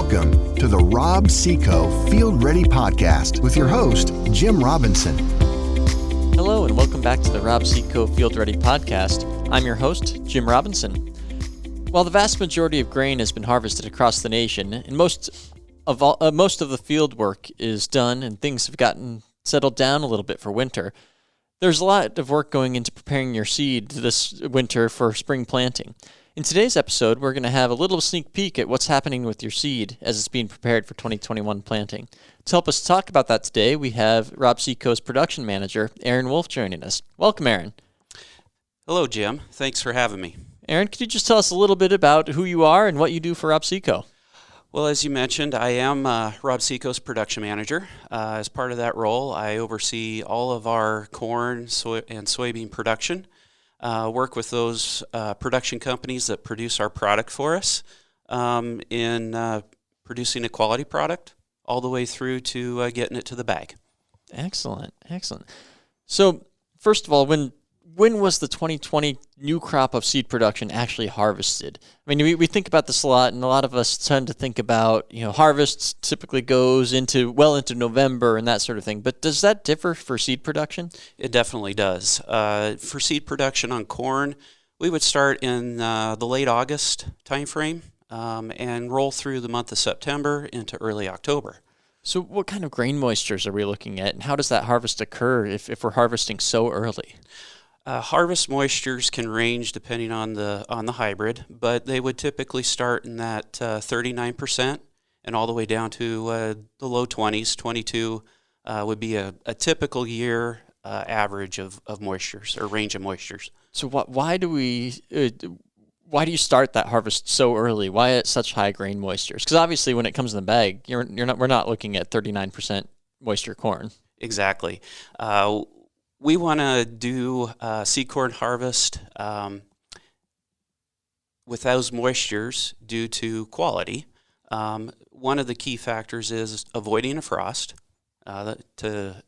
Welcome to the Rob Seco Field Ready Podcast with your host, Jim Robinson. Hello and welcome back to the Rob Seco Field Ready Podcast. I'm your host, Jim Robinson. While the vast majority of grain has been harvested across the nation, and most of the field work is done and things have gotten settled down a little bit for winter, there's a lot of work going into preparing your seed this winter for spring planting. In today's episode, we're going to have a little sneak peek at what's happening with your seed as it's being prepared for 2021 planting. To help us talk about that today, we have Rob Seco's production manager, Aaron Wulf, joining us. Welcome, Aaron. Hello, Jim. Thanks for having me. Aaron, could you just tell us a little bit about who you are and what you do for Rob Seco? Well, as you mentioned, I am Rob Seco's production manager. As part of that role, I oversee all of our corn, soy, and soybean production. Work with those production companies that produce our product for us in producing a quality product all the way through to getting it to the bag. Excellent. So, first of all, when was the 2020 new crop of seed production actually harvested? I mean, we think about this a lot, and a lot of us tend to think about, harvest typically goes into November and that sort of thing. But does that differ for seed production? It definitely does. For seed production on corn, we would start in the late August timeframe and roll through the month of September into early October. So what kind of grain moistures are we looking at, and how does that harvest occur if we're harvesting so early? Harvest moistures can range depending on the hybrid, but they would typically start in that 39% and all the way down to the low 20s. 22 would be a typical year average of moistures or range of moistures. So why do you start that harvest so early? Why at such high grain moistures? Because obviously when it comes in the bag, we're not looking at 39% moisture corn. Exactly. We want to do seed corn harvest with those moistures due to quality. One of the key factors is avoiding a frost to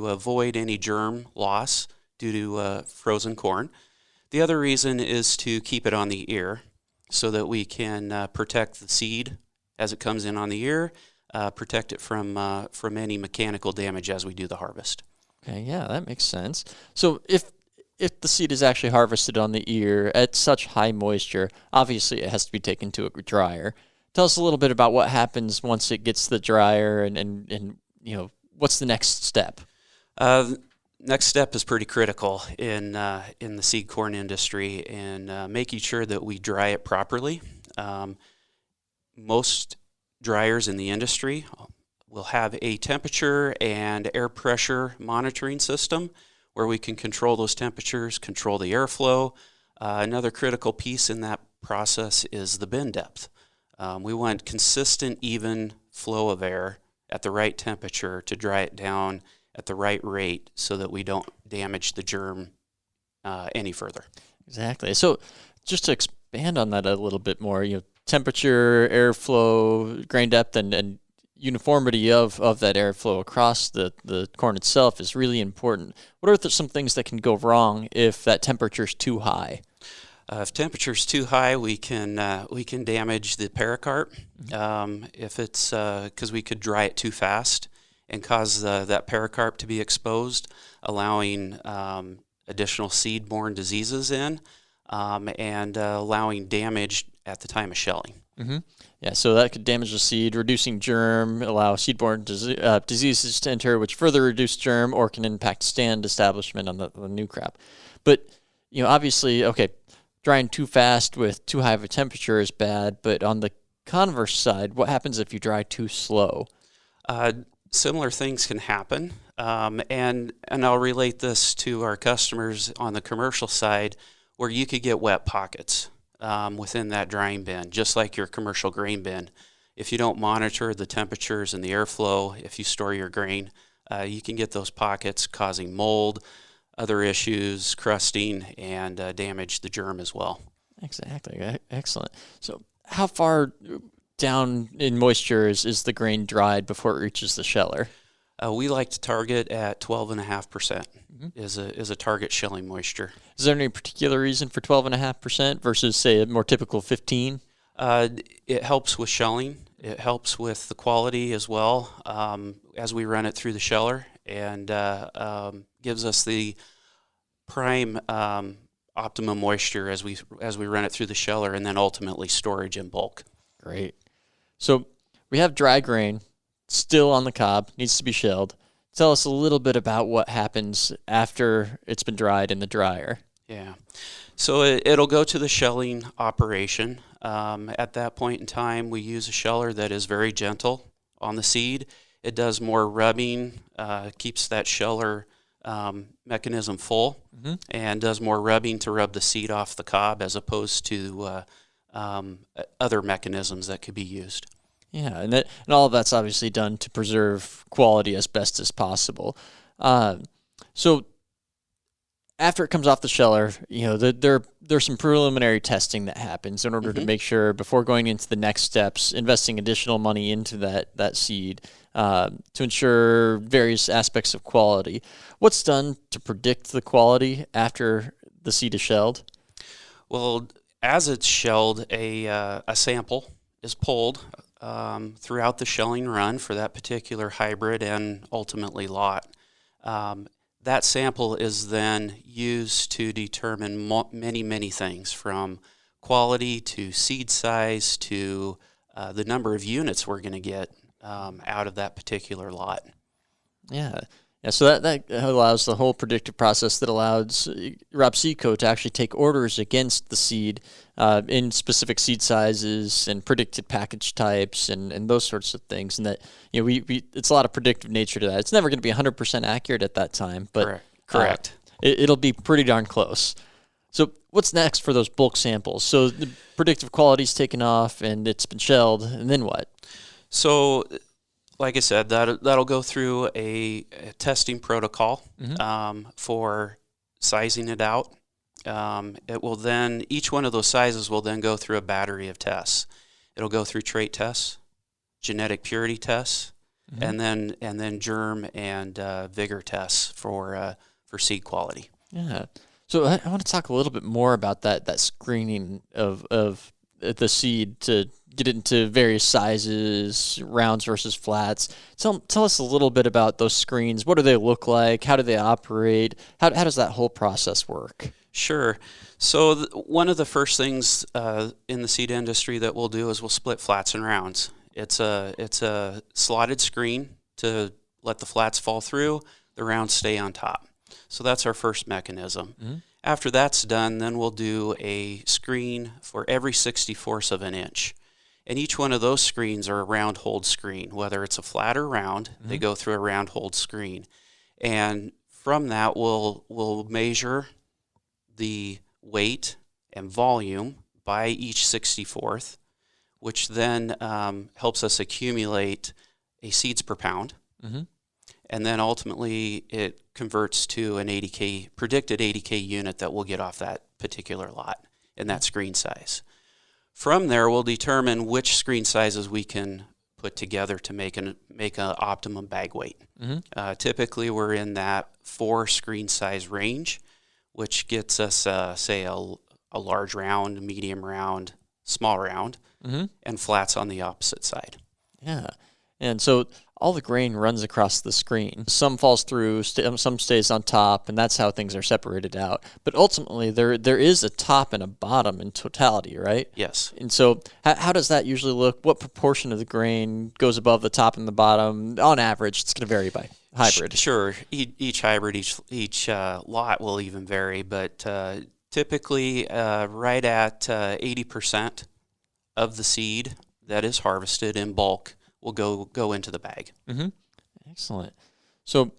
avoid any germ loss due to frozen corn. The other reason is to keep it on the ear so that we can protect the seed as it comes in on the ear, protect it from any mechanical damage as we do the harvest. Okay, yeah, that makes sense. So if the seed is actually harvested on the ear at such high moisture, obviously it has to be taken to a dryer. Tell us a little bit about what happens once it gets to the dryer and what's the next step? Next step is pretty critical in the seed corn industry and making sure that we dry it properly. Most dryers in the industry we'll have a temperature and air pressure monitoring system where we can control those temperatures, control the airflow. Another critical piece in that process is the bin depth. We want consistent, even flow of air at the right temperature to dry it down at the right rate so that we don't damage the germ any further. Exactly. So just to expand on that a little bit more, temperature, airflow, grain depth, and uniformity of that airflow across the corn itself is really important. What are some things that can go wrong if that temperature is too high? If temperature is too high, we can damage the pericarp. If it's because we could dry it too fast and cause that pericarp to be exposed, allowing additional seed-borne diseases in and allowing damage at the time of shelling. Mm-hmm. Yeah, so that could damage the seed, reducing germ, allow seed-borne diseases to enter, which further reduce germ or can impact stand establishment on the new crop. But, obviously, drying too fast with too high of a temperature is bad, but on the converse side, what happens if you dry too slow? Similar things can happen, and I'll relate this to our customers on the commercial side where you could get wet pockets within that drying bin, just like your commercial grain bin. If you don't monitor the temperatures and the airflow, if you store your grain, you can get those pockets causing mold, other issues, crusting, and damage the germ as well. Exactly. Excellent. So how far down in moisture is the grain dried before it reaches the sheller? We like to target at 12.5% is a target shelling moisture. Is there any particular reason for 12.5% versus, say, a more typical 15? It helps with shelling. It helps with the quality as well as we run it through the sheller, and gives us the prime optimum moisture as we run it through the sheller, and then ultimately storage in bulk. Great. So we have dry grain still on the cob, needs to be shelled. Tell us a little bit about what happens after it's been dried in the dryer. Yeah. So it'll go to the shelling operation. At that point in time, we use a sheller that is very gentle on the seed. It does more rubbing, keeps that sheller mechanism full, and does more rubbing to rub the seed off the cob as opposed to other mechanisms that could be used. Yeah, and all of that's obviously done to preserve quality as best as possible. So after it comes off the sheller, there's some preliminary testing that happens in order to make sure, before going into the next steps, investing additional money into that seed to ensure various aspects of quality. What's done to predict the quality after the seed is shelled? Well, as it's shelled, a sample is pulled throughout the shelling run for that particular hybrid and ultimately lot. That sample is then used to determine many, many things, from quality to seed size to the number of units we're going to get out of that particular lot. Yeah. So that allows the whole predictive process that allows RobSeco to actually take orders against the seed in specific seed sizes and predicted package types and those sorts of things. And that, it's a lot of predictive nature to that. It's never going to be 100% accurate at that time, but correct. It'll be pretty darn close. So what's next for those bulk samples? So the predictive quality's taken off and it's been shelled, and then what? So, like I said, that'll go through a testing protocol for sizing it out. It will then, each one of those sizes will then go through a battery of tests. It'll go through trait tests, genetic purity tests, and then germ and vigor tests for seed quality. Yeah. So I want to talk a little bit more about that screening of the seed to get it into various sizes, rounds versus flats. Tell us a little bit about those screens. What do they look like? How do they operate? How does that whole process work? Sure. So one of the first things in the seed industry that we'll do is we'll split flats and rounds. It's a slotted screen to let the flats fall through, the rounds stay on top. So that's our first mechanism. After that's done, then we'll do a screen for every 64ths of an inch. And each one of those screens are a round hold screen. Whether it's a flat or round, they go through a round hold screen. And from that, we'll measure the weight and volume by each 64th, which then helps us accumulate a seeds per pound. And then ultimately it converts to an predicted 80K unit that we'll get off that particular lot in that screen size. From there, we'll determine which screen sizes we can put together to make an optimum bag weight. Typically, we're in that 4 screen size range, which gets us, say, a large round, medium round, small round, and flats on the opposite side. Yeah. And so all the grain runs across the screen. Some falls through, some stays on top, and that's how things are separated out. But ultimately, there is a top and a bottom in totality, right? Yes. And so how does that usually look? What proportion of the grain goes above the top and the bottom? On average, it's going to vary by hybrid. Sure. Each hybrid, each lot will even vary, but typically right at 80% of the seed that is harvested in bulk will go into the bag. Excellent. So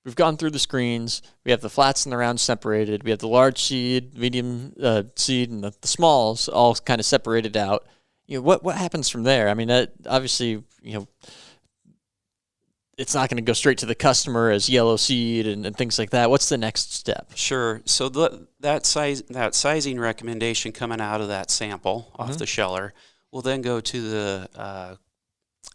we've gone through the screens. We have the flats and the rounds separated. We have the large seed, medium seed, and the smalls all kind of separated out. What happens from there? I mean, that obviously, it's not going to go straight to the customer as yellow seed and things like that. What's the next step? Sure. So that sizing recommendation coming out of that sample off the sheller will then go to the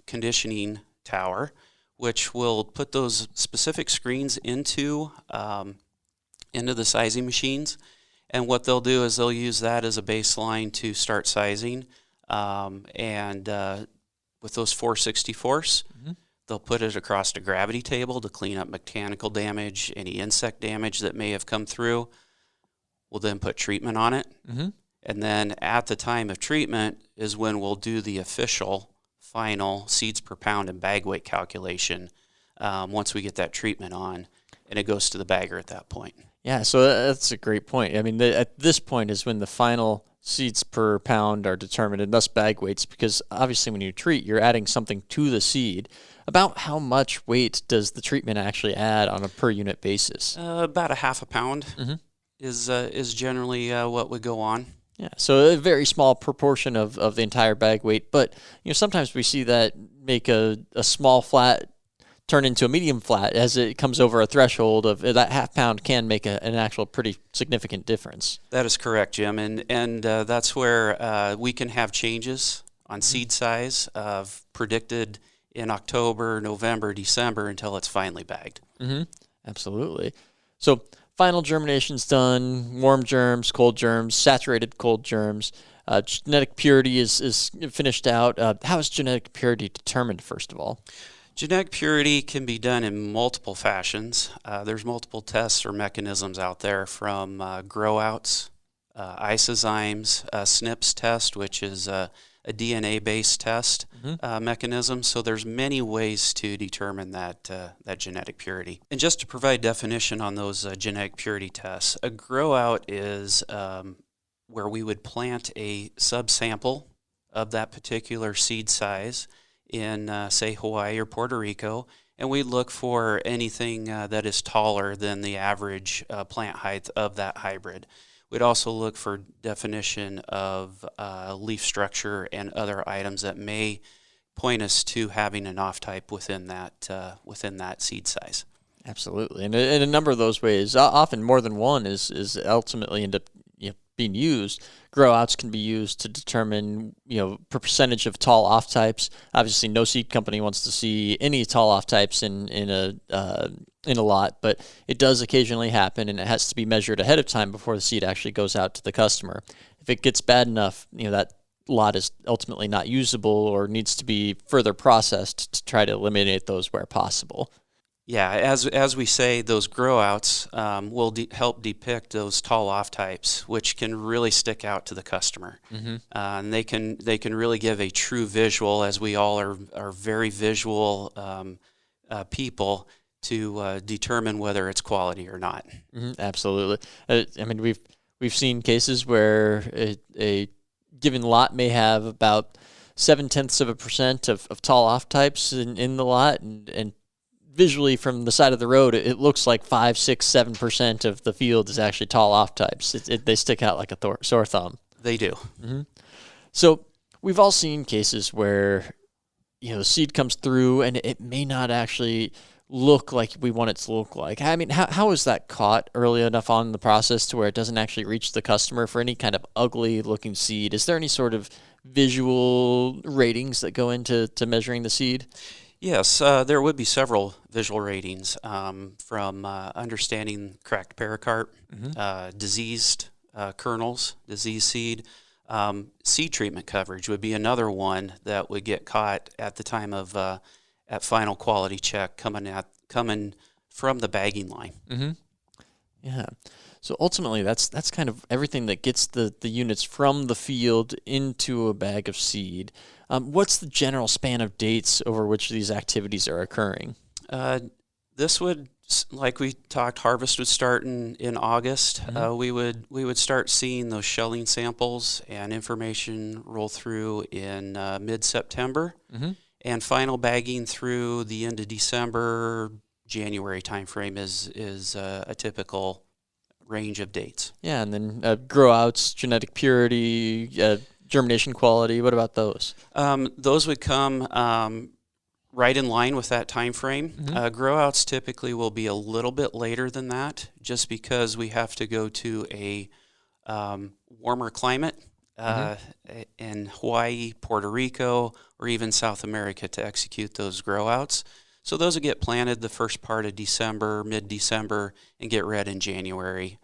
conditioning tower, which will put those specific screens into the sizing machines. And what they'll do is they'll use that as a baseline to start sizing. And with those 464s. They'll put it across a gravity table to clean up mechanical damage, any insect damage that may have come through. We'll then put treatment on it. And then at the time of treatment is when we'll do the official final seeds per pound and bag weight calculation once we get that treatment on, and it goes to the bagger at that point. Yeah, so that's a great point. I mean, at this point is when the final seeds per pound are determined, and thus bag weights, because obviously when you treat, you're adding something to the seed. About how much weight does the treatment actually add on a per unit basis? About a half a pound is generally what would go on. Yeah, so a very small proportion of the entire bag weight, but sometimes we see that make a small flat turn into a medium flat as it comes over a threshold of that half pound can make an actual pretty significant difference. That is correct, Jim, and that's where we can have changes on seed size of predicted in October, November, December until it's finally bagged. Absolutely. So final germination's done, warm germs, cold germs, saturated cold germs. Genetic purity is finished out. How is genetic purity determined, first of all? Genetic purity can be done in multiple fashions. There's multiple tests or mechanisms out there, from grow-outs, isozymes, SNPs test, which is a DNA-based test mechanism. So there's many ways to determine that genetic purity. And just to provide definition on those genetic purity tests, a grow-out is where we would plant a subsample of that particular seed size in, say, Hawaii or Puerto Rico, and we look for anything that is taller than the average plant height of that hybrid. We'd also look for definition of leaf structure and other items that may point us to having an off-type within that seed size. Absolutely, and in a number of those ways, often more than one is ultimately end up being used. Grow-outs can be used to determine percentage of tall off-types. Obviously, no seed company wants to see any tall off-types in a lot, but it does occasionally happen, and it has to be measured ahead of time before the seed actually goes out to the customer. If it gets bad enough, that lot is ultimately not usable or needs to be further processed to try to eliminate those where possible. Yeah, as we say, those grow-outs will help depict those tall off-types, which can really stick out to the customer. And they can really give a true visual, as we all are very visual people, to determine whether it's quality or not. Absolutely. I mean, we've seen cases where a given lot may have about 0.7% of tall off-types in the lot, and visually from the side of the road, it looks like 5, 6, 7% of the field is actually tall off-types. They stick out like a sore thumb. They do. So we've all seen cases where the seed comes through and it may not actually look like we want it to look like. I mean, how is that caught early enough on in the process to where it doesn't actually reach the customer for any kind of ugly-looking seed? Is there any sort of visual ratings that go into measuring the seed? Yes, there would be several visual ratings, from understanding cracked pericarp, diseased kernels, diseased seed. Seed treatment coverage would be another one that would get caught at the time of at final quality check coming from the bagging line. Yeah. So ultimately, that's kind of everything that gets the units from the field into a bag of seed. What's the general span of dates over which these activities are occurring? This would, like we talked, harvest would start in August. We would start seeing those shelling samples and information roll through in mid-September, and final bagging through the end of December, January timeframe is a typical range of dates. Yeah, and then grow-outs, genetic purity, germination quality. What about those? Those would come right in line with that time frame. Grow-outs typically will be a little bit later than that, just because we have to go to a warmer climate in Hawaii, Puerto Rico, or even South America to execute those grow-outs. So those will get planted the first part of December, mid-December, and get red in January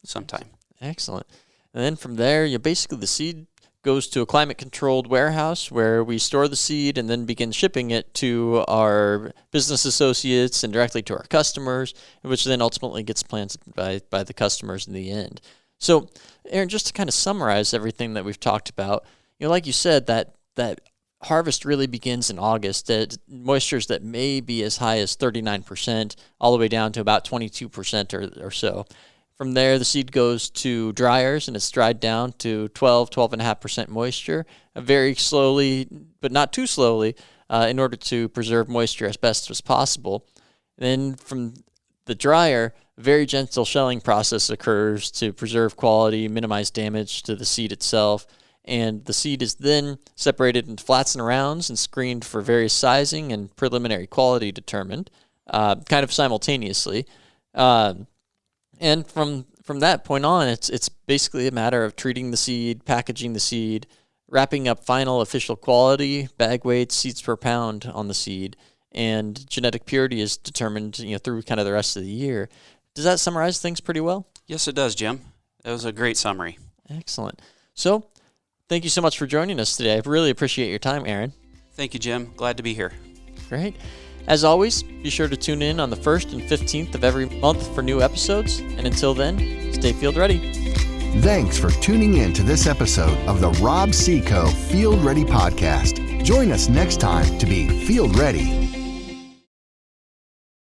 sometime. Excellent. And then from there, basically the seed goes to a climate-controlled warehouse where we store the seed and then begin shipping it to our business associates and directly to our customers, which then ultimately gets planted by the customers in the end. So, Aaron, just to kind of summarize everything that we've talked about, like you said, that harvest really begins in August at moistures that may be as high as 39%, all the way down to about 22% or so. From there, the seed goes to dryers, and it's dried down to 12.5% moisture, very slowly, but not too slowly, in order to preserve moisture as best as possible. Then from the dryer, a very gentle shelling process occurs to preserve quality, minimize damage to the seed itself, and the seed is then separated into flats and rounds and screened for various sizing and preliminary quality determined, kind of simultaneously. And from that point on, it's basically a matter of treating the seed, packaging the seed, wrapping up final official quality, bag weights, seeds per pound on the seed, and genetic purity is determined through kind of the rest of the year. Does that summarize things pretty well? Yes, it does, Jim. That was a great summary. Excellent. So, thank you so much for joining us today. I really appreciate your time, Aaron. Thank you, Jim. Glad to be here. Great. As always, be sure to tune in on the 1st and 15th of every month for new episodes. And until then, stay field ready. Thanks for tuning in to this episode of the Rob Seco Field Ready Podcast. Join us next time to be field ready.